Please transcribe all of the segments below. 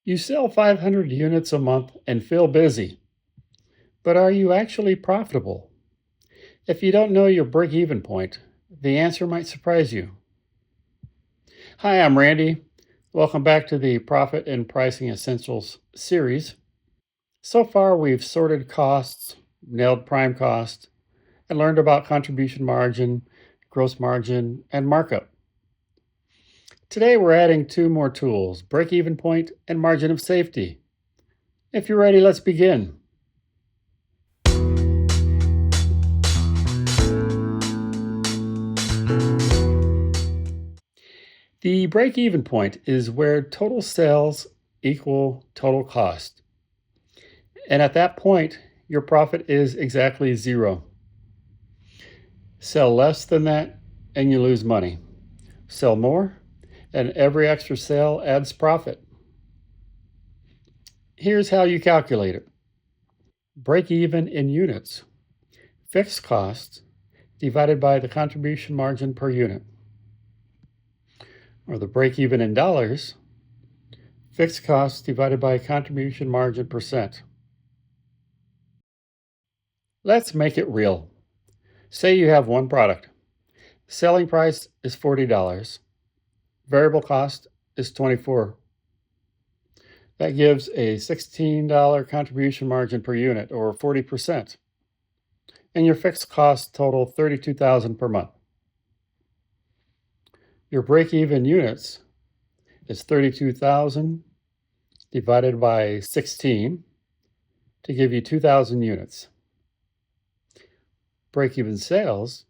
You sell 500 units a month and feel busy, but are you actually profitable? If you don't know your break even point, the answer might surprise you. Hi, I'm Randy. Welcome back to the Profit and Pricing Essentials series. So far, we've sorted costs, nailed prime cost, and learned about contribution margin, gross margin, and markup. Today, we're adding two more tools, break even point and margin of safety. If you're ready, let's begin. The break even point is where total sales equal total cost. And at that point, your profit is exactly zero. Sell less than that, and you lose money. Sell more, and every extra sale adds profit. Here's how you calculate it. Break even in units. Fixed cost divided by the contribution margin per unit. Or the break even in dollars. Fixed cost divided by contribution margin percent. Let's make it real. Say you have one product. Selling price is $40. Variable cost is $24. That gives a $16 contribution margin per unit, or 40%. And your fixed costs total $32,000 per month. Your break-even units is 32,000 divided by 16 to give you 2,000 units. Break-even sales,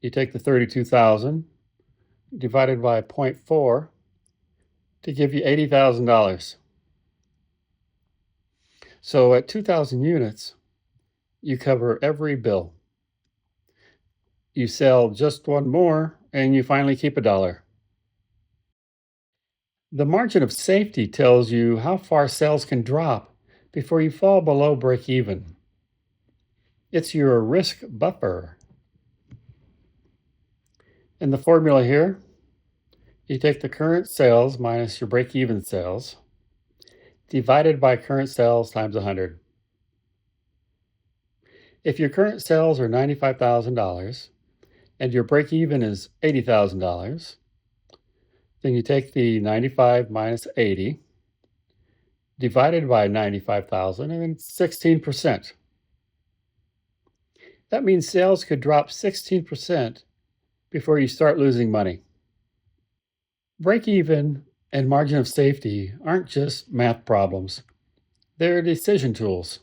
you take the 32,000 divided by 0.4 to give you $80,000. So at 2,000 units, you cover every bill. You sell just one more, and you finally keep $1. The margin of safety tells you how far sales can drop before you fall below break even. It's your risk buffer. In the formula here, you take the current sales minus your break even sales divided by current sales times 100. If your current sales are $95,000 and your break even is $80,000, then you take the 95 minus 80 divided by 95,000 and then 16%. That means sales could drop 16% before you start losing money. Break even and margin of safety aren't just math problems. They're decision tools.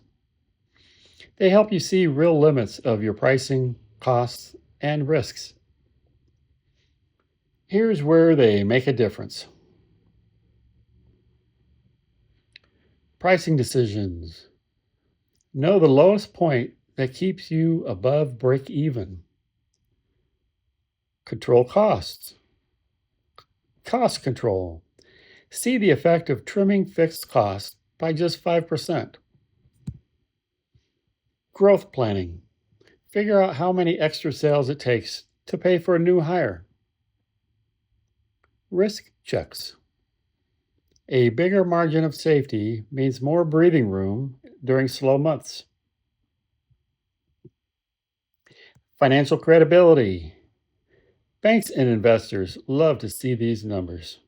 They help you see real limits of your pricing, costs, and risks. Here's where they make a difference. Pricing decisions. Know the lowest point that keeps you above break even. Control costs. Cost control. See the effect of trimming fixed costs by just 5%. Growth planning. Figure out how many extra sales it takes to pay for a new hire. Risk checks. A bigger margin of safety means more breathing room during slow months. Financial credibility. Banks and investors love to see these numbers.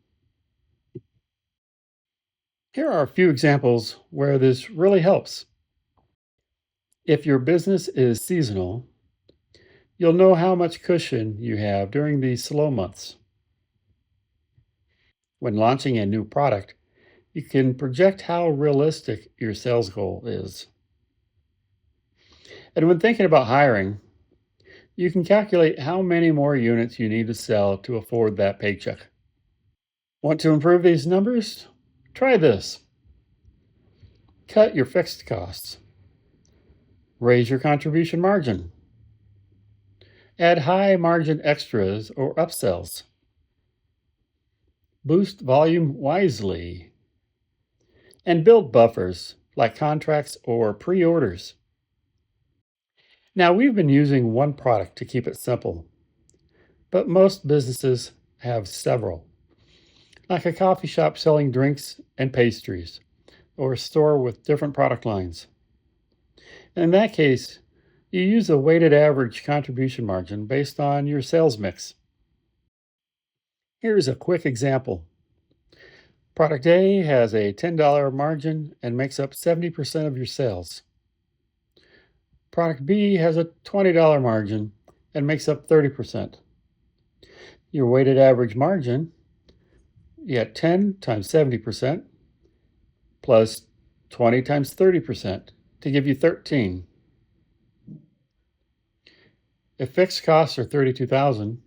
Here are a few examples where this really helps. If your business is seasonal, you'll know how much cushion you have during these slow months. When launching a new product, you can project how realistic your sales goal is. And when thinking about hiring, you can calculate how many more units you need to sell to afford that paycheck. Want to improve these numbers? Try this. Cut your fixed costs. Raise your contribution margin. Add high margin extras or upsells. Boost volume wisely. And build buffers like contracts or pre-orders. Now, we've been using one product to keep it simple, but most businesses have several. like a coffee shop selling drinks and pastries, or a store with different product lines. In that case, you use a weighted average contribution margin based on your sales mix. Here's a quick example. Product A has a $10 margin and makes up 70% of your sales. Product B has a $20 margin and makes up 30%. Your weighted average margin, you get 10 times 70% plus 20 times 30% to give you 13. If fixed costs are 32,000,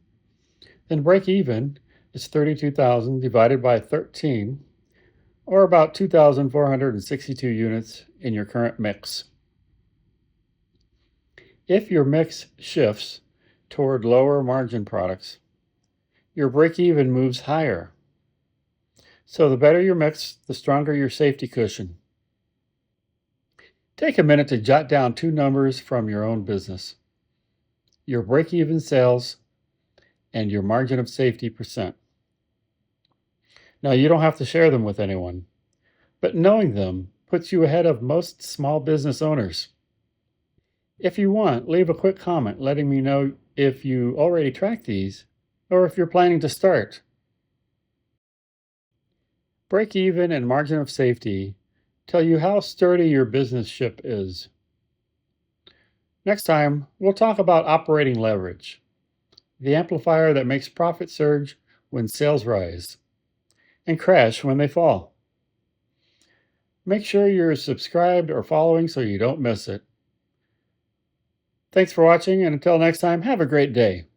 then break even is 32,000 divided by 13, or about 2,462 units in your current mix. If your mix shifts toward lower margin products, your break-even moves higher. So the better your mix, the stronger your safety cushion. Take a minute to jot down two numbers from your own business: your break-even sales and your margin of safety percent. Now, you don't have to share them with anyone, but knowing them puts you ahead of most small business owners. If you want, leave a quick comment letting me know if you already track these or if you're planning to start. Break even and margin of safety tell you how sturdy your business ship is. Next time, we'll talk about operating leverage, the amplifier that makes profit surge when sales rise and crash when they fall. Make sure you're subscribed or following so you don't miss it. Thanks for watching, and until next time, have a great day.